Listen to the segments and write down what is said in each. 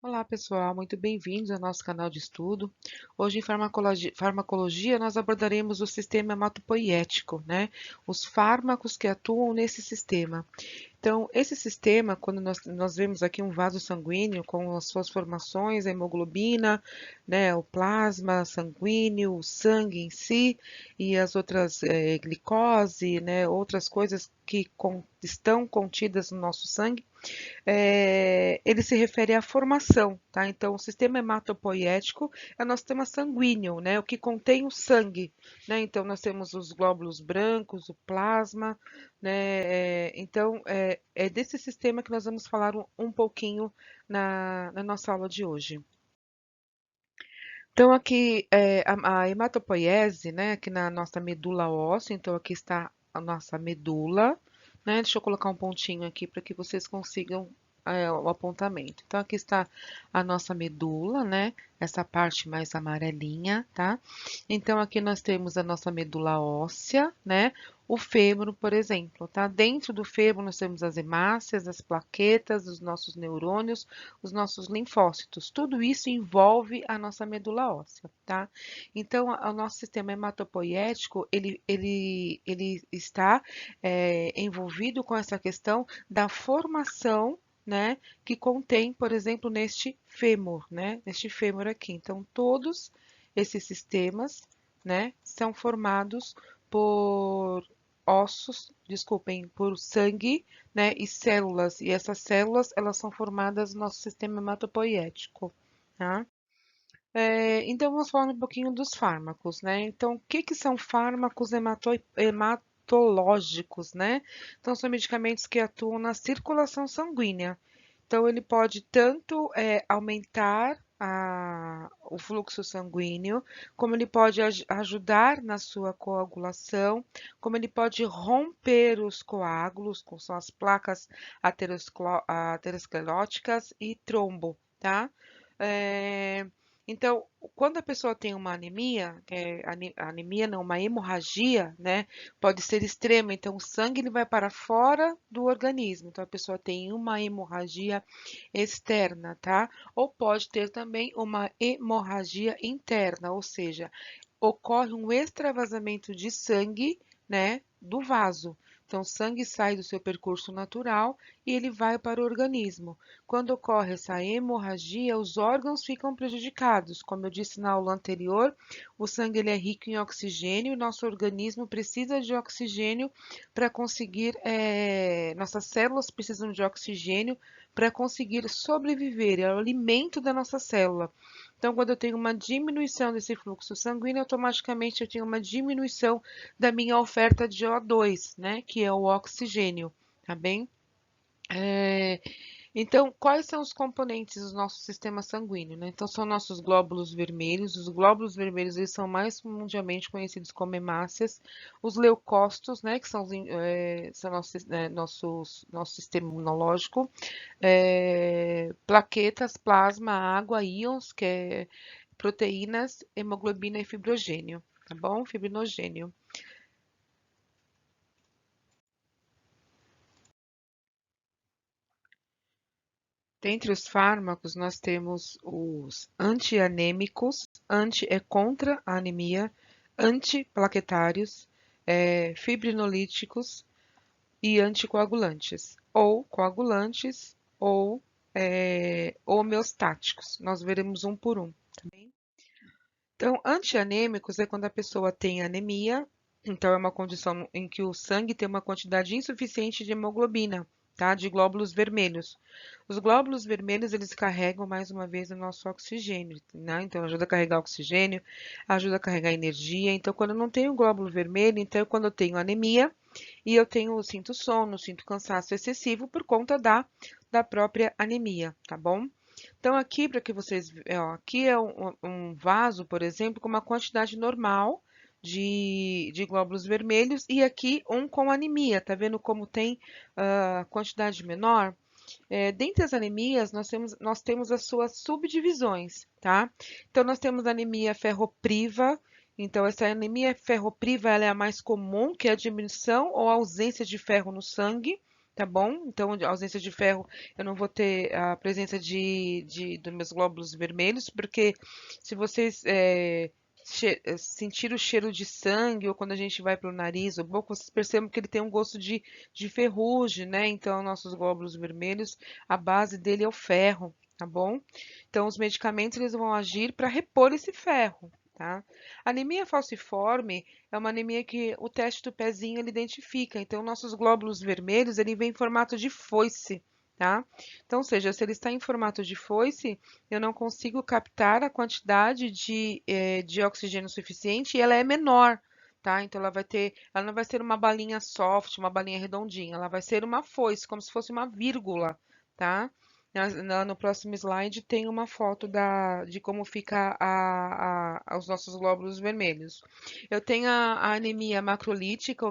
Olá, pessoal, muito bem-vindos ao nosso canal de estudo. Hoje, em farmacologia, nós abordaremos o sistema hematopoiético, né? Os fármacos que atuam nesse sistema. Então, esse sistema, quando nós vemos aqui um vaso sanguíneo com as suas formações, a hemoglobina, né, o plasma sanguíneo, o sangue em si e as outras, glicose, né, outras coisas que estão contidas no nosso sangue, ele se refere à formação, tá? Então, o sistema hematopoiético é o nosso sistema sanguíneo, né? O que contém o sangue, né? Então, nós temos os glóbulos brancos, o plasma, né? Então, é desse sistema que nós vamos falar um pouquinho na nossa aula de hoje. Então, aqui, a hematopoiese, né? Aqui na nossa medula óssea, então aqui está a nossa medula, né? Deixa eu colocar um pontinho aqui para que vocês consigam o apontamento. Então, aqui está a nossa medula, né? Essa parte mais amarelinha, tá? Então, aqui nós temos a nossa medula óssea, né? O fêmur, por exemplo, tá? Dentro do fêmur nós temos as hemácias, as plaquetas, os nossos neurônios, os nossos linfócitos. Tudo isso envolve a nossa medula óssea, tá? Então, o nosso sistema hematopoiético, ele está envolvido com essa questão da formação, né, que contém, por exemplo, neste fêmur, né, neste fêmur aqui. Então, todos esses sistemas, né, são formados por ossos, desculpem, por sangue, né, e células. E essas células, elas são formadas no nosso sistema hematopoiético, tá? Então, vamos falar um pouquinho dos fármacos, né? Então, o que que são fármacos hematológicos, né? Então, são medicamentos que atuam na circulação sanguínea. Então, ele pode tanto aumentar o fluxo sanguíneo, como ele pode ajudar na sua coagulação, como ele pode romper os coágulos, que são as placas ateroscleróticas e trombo, tá? É, então, quando a pessoa tem uma anemia, anemia não, uma hemorragia, né, pode ser extrema, então o sangue ele vai para fora do organismo. Então a pessoa tem uma hemorragia externa, tá? Ou pode ter também uma hemorragia interna, ou seja, ocorre um extravasamento de sangue, né, do vaso. Então, o sangue sai do seu percurso natural e ele vai para o organismo. Quando ocorre essa hemorragia, os órgãos ficam prejudicados. Como eu disse na aula anterior, o sangue ele é rico em oxigênio e nosso organismo precisa de oxigênio para conseguir, nossas células precisam de oxigênio para conseguir sobreviver, é o alimento da nossa célula. Então, quando eu tenho uma diminuição desse fluxo sanguíneo, automaticamente eu tenho uma diminuição da minha oferta de O2, né, que é o oxigênio, tá bem? É, então, quais são os componentes do nosso sistema sanguíneo, né? Então, são nossos glóbulos vermelhos. Os glóbulos vermelhos, eles são mais mundialmente conhecidos como hemácias. Os leucócitos, né? Que são nosso sistema imunológico. Plaquetas, plasma, água, íons, que é proteínas, hemoglobina e fibrogênio, tá bom? Fibrinogênio. Dentre os fármacos, nós temos os antianêmicos, anti é contra a anemia, antiplaquetários, fibrinolíticos e anticoagulantes, ou coagulantes ou homeostáticos. Nós veremos um por um, tá bem? Então, antianêmicos é quando a pessoa tem anemia, então é uma condição em que o sangue tem uma quantidade insuficiente de hemoglobina, tá? De glóbulos vermelhos. Os glóbulos vermelhos, eles carregam mais uma vez o nosso oxigênio, né? Então ajuda a carregar oxigênio, ajuda a carregar energia. Então, quando eu não tenho glóbulo vermelho, então quando eu tenho anemia e sinto sono, sinto cansaço excessivo por conta da própria anemia, tá bom? Então, aqui, para que vocês, ó, aqui é um vaso, por exemplo, com uma quantidade normal de glóbulos vermelhos e aqui um com anemia. Tá vendo como tem quantidade menor? Dentre as anemias, nós temos as suas subdivisões, tá? Então, nós temos a anemia ferropriva. Então, essa anemia ferropriva ela é a mais comum, que é a diminuição ou ausência de ferro no sangue, tá bom? Então, de ausência de ferro, eu não vou ter a presença dos meus glóbulos vermelhos, porque se vocês sentir o cheiro de sangue, ou quando a gente vai para o nariz ou boca, vocês percebem que ele tem um gosto de ferrugem, né? Então, nossos glóbulos vermelhos, a base dele é o ferro, tá bom? Então, os medicamentos eles vão agir para repor esse ferro. Tá? Anemia falciforme é uma anemia que o teste do pezinho ele identifica. Então, nossos glóbulos vermelhos ele vem em formato de foice, tá? Então, ou seja, se ele está em formato de foice, eu não consigo captar a quantidade de oxigênio suficiente e ela é menor, tá? Então, ela não vai ser uma balinha soft, uma balinha redondinha, ela vai ser uma foice, como se fosse uma vírgula, tá? No próximo slide tem uma foto de como fica os nossos glóbulos vermelhos. Eu tenho a anemia macrolítica,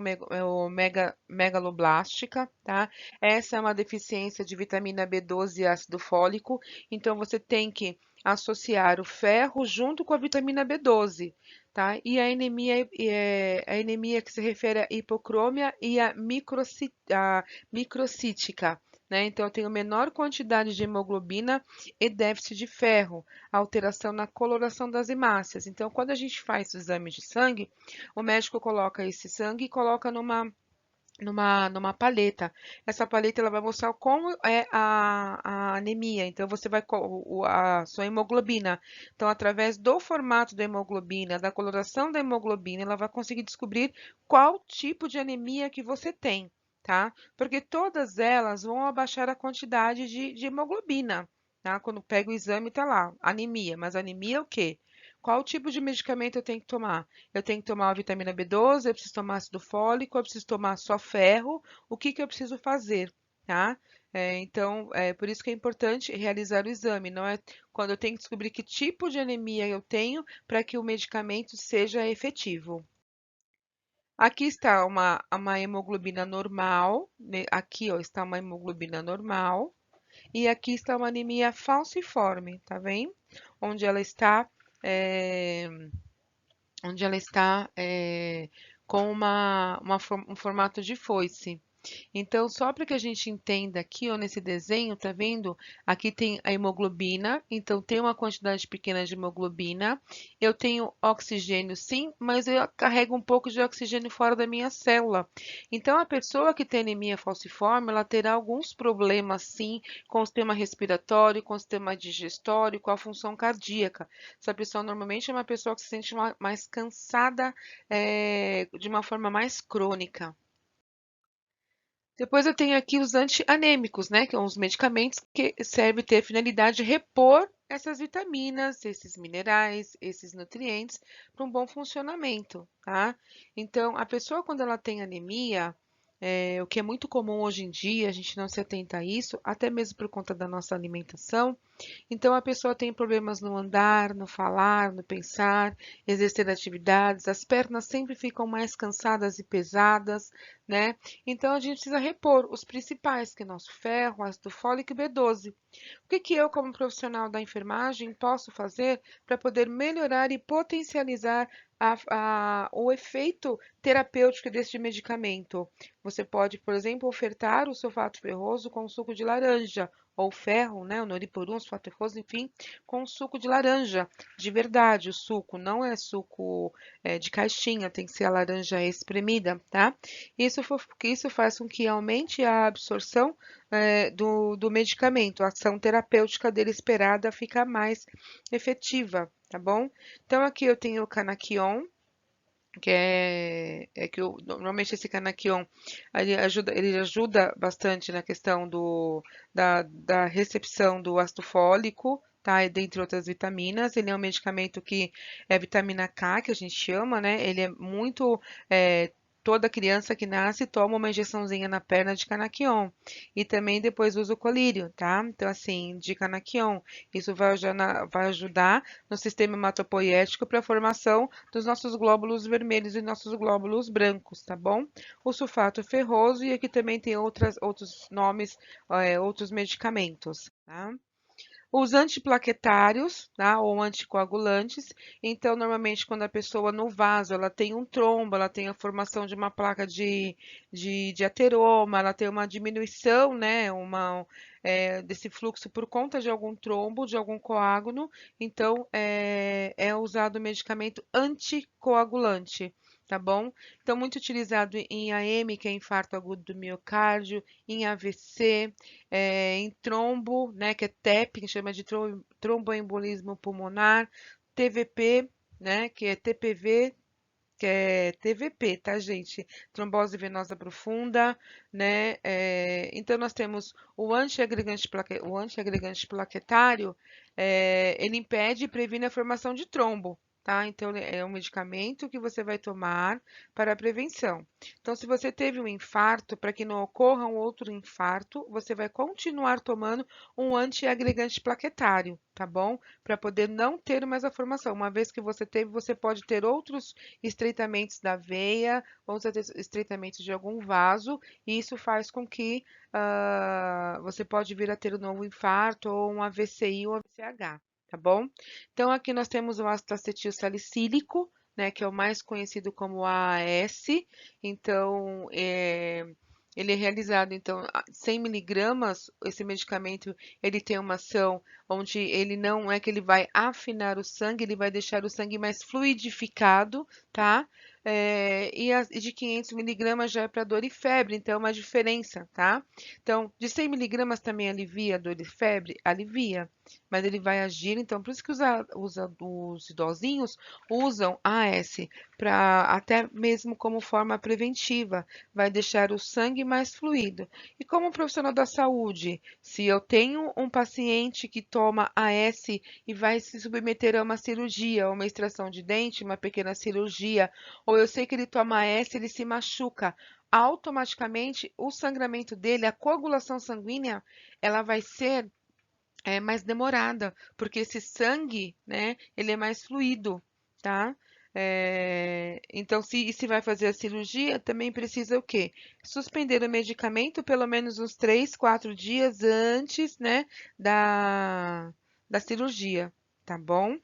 megaloblástica, tá? Essa é uma deficiência de vitamina B12 e ácido fólico, então você tem que associar o ferro junto com a vitamina B12, tá? E a anemia que se refere à hipocrômia e a microcítica, né? Então, eu tenho menor quantidade de hemoglobina e déficit de ferro, alteração na coloração das hemácias. Então, quando a gente faz o exame de sangue, o médico coloca esse sangue e coloca numa paleta. Essa paleta ela vai mostrar como é a anemia. Então, você vai a sua hemoglobina. Então, através do formato da hemoglobina, da coloração da hemoglobina, ela vai conseguir descobrir qual tipo de anemia que você tem, tá? Porque todas elas vão abaixar a quantidade de hemoglobina, tá? Quando pega o exame, tá lá, anemia. Mas anemia é o quê? Qual tipo de medicamento eu tenho que tomar? Eu tenho que tomar a vitamina B12, eu preciso tomar ácido fólico, eu preciso tomar só ferro. O que que eu preciso fazer, tá? Então, é por isso que é importante realizar o exame. Não é quando eu tenho que descobrir que tipo de anemia eu tenho para que o medicamento seja efetivo. Aqui está uma hemoglobina normal, né? Aqui, ó, está uma hemoglobina normal. E aqui está uma anemia falciforme, tá vendo? Onde ela está, é, onde ela está com um formato de foice. Então, só para que a gente entenda aqui, ó, nesse desenho, tá vendo? Aqui tem a hemoglobina, então tem uma quantidade pequena de hemoglobina. Eu tenho oxigênio, sim, mas eu carrego um pouco de oxigênio fora da minha célula. Então, a pessoa que tem anemia falciforme, ela terá alguns problemas, sim, com o sistema respiratório, com o sistema digestório, com a função cardíaca. Essa pessoa normalmente é uma pessoa que se sente mais cansada, de uma forma mais crônica. Depois eu tenho aqui os antianêmicos, né, que são os medicamentos que servem ter finalidade de repor essas vitaminas, esses minerais, esses nutrientes para um bom funcionamento, tá? Então, a pessoa quando ela tem anemia, o que é muito comum hoje em dia, a gente não se atenta a isso, até mesmo por conta da nossa alimentação, então, a pessoa tem problemas no andar, no falar, no pensar, exercer atividades, as pernas sempre ficam mais cansadas e pesadas, né? Então, a gente precisa repor os principais, que é nosso ferro, ácido fólico e B12. O que que eu, como profissional da enfermagem, posso fazer para poder melhorar e potencializar o efeito terapêutico deste medicamento? Você pode, por exemplo, ofertar o sulfato ferroso com suco de laranja, ou ferro, né, o noriporun, sulfato ferroso, enfim, com suco de laranja, de verdade, o suco, não é suco de caixinha, tem que ser a laranja espremida, tá? Isso faz com que aumente a absorção do medicamento, a ação terapêutica dele esperada fica mais efetiva, tá bom? Então, aqui eu tenho o Canaquion, normalmente esse Canaquion ele ajuda bastante na questão da recepção do ácido fólico, tá? E dentre outras vitaminas. Ele é um medicamento que é vitamina K, que a gente chama, né? Ele é muito. Toda criança que nasce toma uma injeçãozinha na perna de Canaquion. E também depois usa o colírio, tá? Então, assim, de Canaquion. Isso vai ajudar no sistema hematopoético para a formação dos nossos glóbulos vermelhos e nossos glóbulos brancos, tá bom? O sulfato ferroso e aqui também tem outros nomes, outros medicamentos, tá? Os antiplaquetários, tá? Ou anticoagulantes. Então, normalmente, quando a pessoa no vaso ela tem um trombo, ela tem a formação de uma placa de ateroma, ela tem uma diminuição, né? Desse fluxo por conta de algum trombo, de algum coágulo. Então, é usado o medicamento anticoagulante. Tá bom? Então, muito utilizado em AM, que é infarto agudo do miocárdio, em AVC, em trombo, né, que é TEP, que chama de tromboembolismo pulmonar, TVP, né, que é TPV, que é TVP, tá, gente? Trombose venosa profunda, né? Então, nós temos o antiagregante plaquetário, ele impede e previne a formação de trombo, tá? Então, ele é um medicamento que você vai tomar para a prevenção. Então, se você teve um infarto, para que não ocorra um outro infarto, você vai continuar tomando um antiagregante plaquetário, tá bom? Para poder não ter mais a formação. Uma vez que você teve, você pode ter outros estreitamentos da veia, ou estreitamentos de algum vaso, e isso faz com que você pode vir a ter um novo infarto, ou um AVCI ou AVCH, tá bom? Então, aqui nós temos o ácido acetil salicílico, né, que é o mais conhecido como AAS. Então, ele é realizado, então, 100 miligramas, esse medicamento, ele tem uma ação onde ele não é que ele vai afinar o sangue, ele vai deixar o sangue mais fluidificado, tá? E de 500 miligramas já é para dor e febre, então é uma diferença, tá? Então, de 100 miligramas também alivia a dor e febre? Alivia, mas ele vai agir, então, por isso que os idosinhos usam AS, para até mesmo como forma preventiva, vai deixar o sangue mais fluido. E como profissional da saúde, se eu tenho um paciente que toma AS e vai se submeter a uma cirurgia, uma extração de dente, uma pequena cirurgia, ou eu sei que ele toma AS, ele se machuca, automaticamente o sangramento dele, a coagulação sanguínea, ela vai ser mais demorada, porque esse sangue, né, ele é mais fluido, tá? Então, se vai fazer a cirurgia, também precisa o quê? Suspender o medicamento pelo menos uns 3, 4 dias antes, né, da cirurgia, tá bom?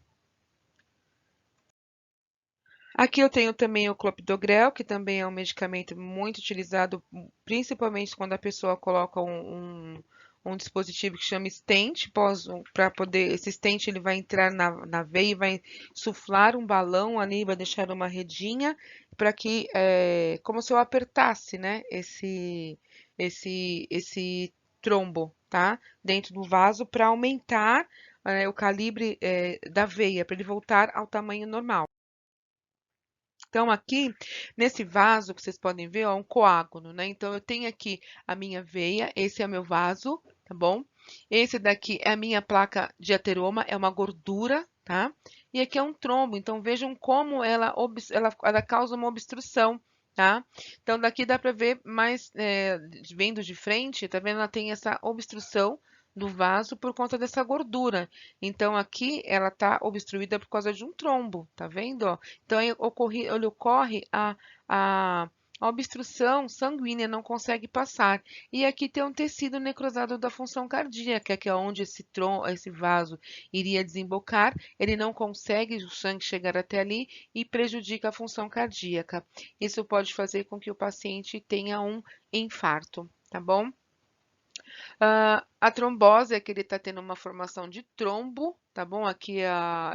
Aqui eu tenho também o clopidogrel, que também é um medicamento muito utilizado, principalmente quando a pessoa coloca um dispositivo que chama stent, para poder, esse stent ele vai entrar na veia e vai suflar um balão ali, vai deixar uma redinha, para que, como se eu apertasse, né, esse trombo, tá, dentro do vaso, para aumentar, o calibre, da veia, para ele voltar ao tamanho normal. Então, aqui, nesse vaso que vocês podem ver, ó, um coágulo, né? Então, eu tenho aqui a minha veia, esse é o meu vaso, tá bom? Esse daqui é a minha placa de ateroma, é uma gordura, tá? E aqui é um trombo, então vejam como ela causa uma obstrução, tá? Então, daqui dá para ver mais, vendo de frente, tá vendo? Ela tem essa obstrução do vaso por conta dessa gordura. Então, aqui ela está obstruída por causa de um trombo, tá vendo, ó? Então, aí ele ocorre a obstrução sanguínea, não consegue passar. E aqui tem um tecido necrosado da função cardíaca, que é onde esse vaso iria desembocar. Ele não consegue o sangue chegar até ali e prejudica a função cardíaca. Isso pode fazer com que o paciente tenha um infarto, tá bom? A trombose é que ele está tendo uma formação de trombo, tá bom? Aqui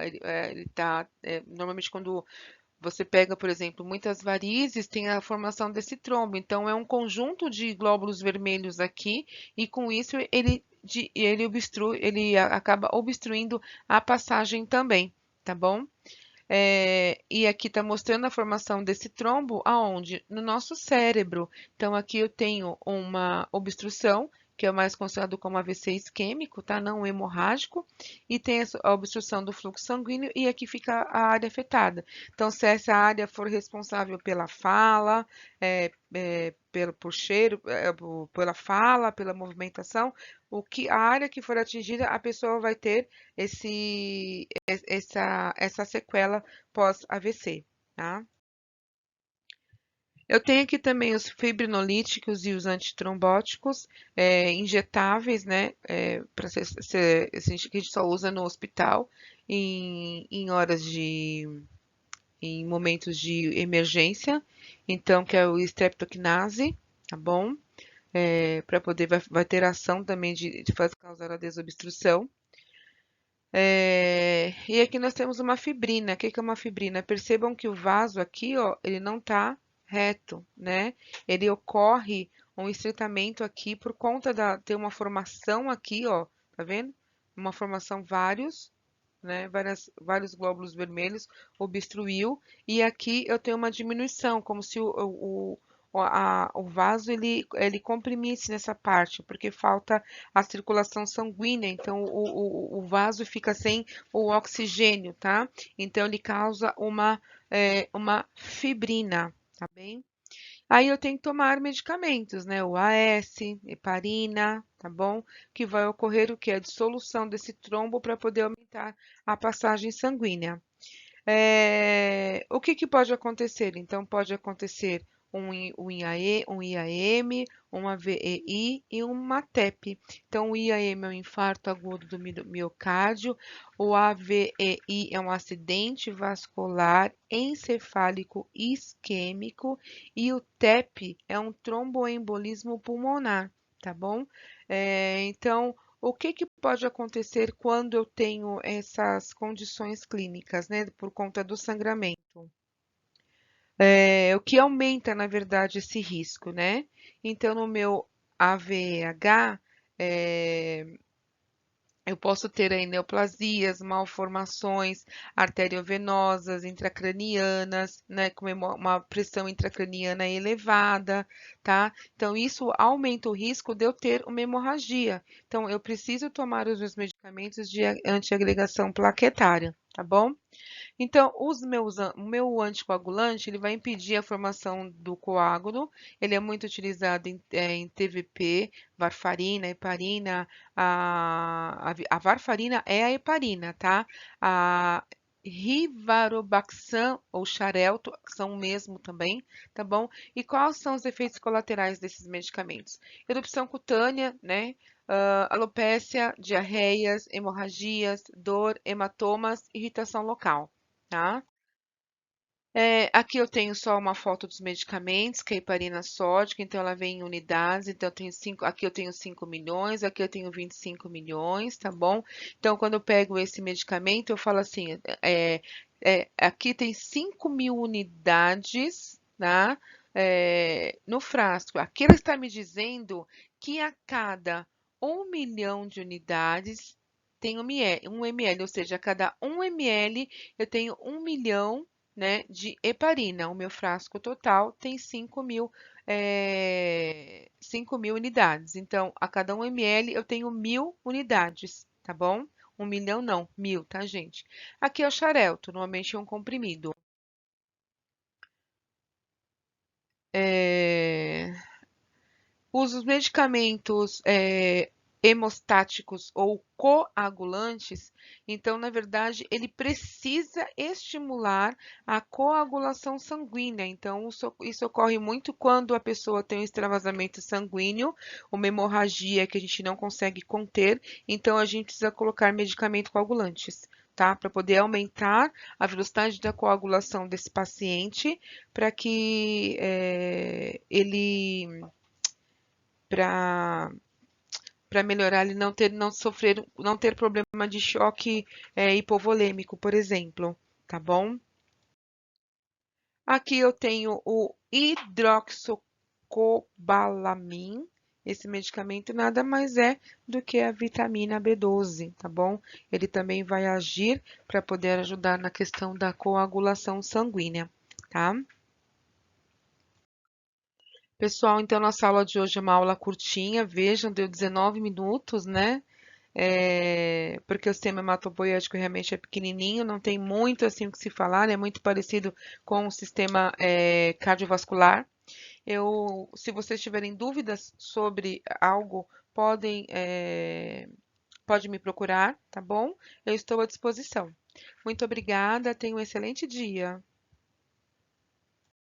ele tá, normalmente quando você pega, por exemplo, muitas varizes, tem a formação desse trombo. Então, é um conjunto de glóbulos vermelhos aqui, e com isso acaba obstruindo a passagem também, tá bom? E aqui está mostrando a formação desse trombo aonde? No nosso cérebro. Então, aqui eu tenho uma obstrução, que é o mais considerado como AVC isquêmico, tá? Não hemorrágico, e tem a obstrução do fluxo sanguíneo, e aqui fica a área afetada. Então, se essa área for responsável pela fala, por cheiro, pela fala, pela movimentação, a área que for atingida, a pessoa vai ter essa sequela pós-AVC, tá? Eu tenho aqui também os fibrinolíticos e os antitrombóticos injetáveis, né? Esse que a gente só usa no hospital em horas em momentos de emergência. Então, que é o streptokinase, tá bom? Para poder, vai ter ação também de fazer causar a desobstrução. E aqui nós temos uma fibrina. O que que é uma fibrina? Percebam que o vaso aqui, ó, ele não está reto, né? Ele ocorre um estreitamento aqui por conta ter uma formação aqui, ó, tá vendo? Uma formação vários, né? Vários glóbulos vermelhos obstruiu e aqui eu tenho uma diminuição, como se o vaso ele comprimisse nessa parte, porque falta a circulação sanguínea, então o vaso fica sem o oxigênio, tá? Então ele causa uma fibrina, tá bem? Aí eu tenho que tomar medicamentos, né? O AS, heparina, tá bom? Que vai ocorrer o que? A dissolução desse trombo para poder aumentar a passagem sanguínea. O que que pode acontecer? Então, pode acontecer um IAE, um IAM, uma VEI e uma TEP. Então, o IAM é um infarto agudo do miocárdio, o AVEI é um acidente vascular encefálico isquêmico e o TEP é um tromboembolismo pulmonar, tá bom? Então, o que que pode acontecer quando eu tenho essas condições clínicas, né, por conta do sangramento? O que aumenta, na verdade, esse risco, né? Então, no meu AVH, eu posso ter aí neoplasias, malformações arteriovenosas, intracranianas, né, com uma pressão intracraniana elevada, tá? Então, isso aumenta o risco de eu ter uma hemorragia. Então, eu preciso tomar os meus medicamentos de antiagregação plaquetária, tá bom? Então, o meu anticoagulante, ele vai impedir a formação do coágulo. Ele é muito utilizado em TVP, varfarina, heparina. A varfarina é a heparina, tá? A Rivaroxaban ou Xarelto são o mesmo também, tá bom? E quais são os efeitos colaterais desses medicamentos? Erupção cutânea, né? Alopécia, diarreias, hemorragias, dor, hematomas, irritação local. Tá? Aqui eu tenho só uma foto dos medicamentos, que é a heparina sódica, então ela vem em unidades, então eu tenho aqui eu tenho 5 milhões, aqui eu tenho 25 milhões, tá bom? Então, quando eu pego esse medicamento, eu falo assim, aqui tem 5.000 unidades, tá? No frasco. Aqui ela está me dizendo que a cada 1 milhão de unidades tem 1 ml, ou seja, a cada 1 ml eu tenho 1 milhão, né, de heparina. O meu frasco total tem 5.000 unidades. Então, a cada 1 ml eu tenho 1.000 unidades, tá bom? 1 milhão não, 1.000, tá, gente? Aqui é o xarelto, normalmente é um comprimido. É, Os medicamentos hemostáticos ou coagulantes, então, na verdade, ele precisa estimular a coagulação sanguínea. Então, isso ocorre muito quando a pessoa tem um extravasamento sanguíneo, uma hemorragia que a gente não consegue conter, então a gente precisa colocar medicamentos coagulantes. Tá? Para poder aumentar a velocidade da coagulação desse paciente, para que ele para melhorar ele não sofrer, não ter problema de choque hipovolêmico, por exemplo, tá bom? Aqui eu tenho o hidroxocobalamin. Esse medicamento nada mais é do que a vitamina B12, tá bom? Ele também vai agir para poder ajudar na questão da coagulação sanguínea, tá? Pessoal, então nossa aula de hoje é uma aula curtinha, vejam, deu 19 minutos, né? Porque o sistema hematopoético realmente é pequenininho, não tem muito assim o que se falar, é muito parecido com o sistema cardiovascular. Se vocês tiverem dúvidas sobre algo, pode me procurar, tá bom? Eu estou à disposição. Muito obrigada, tenha um excelente dia.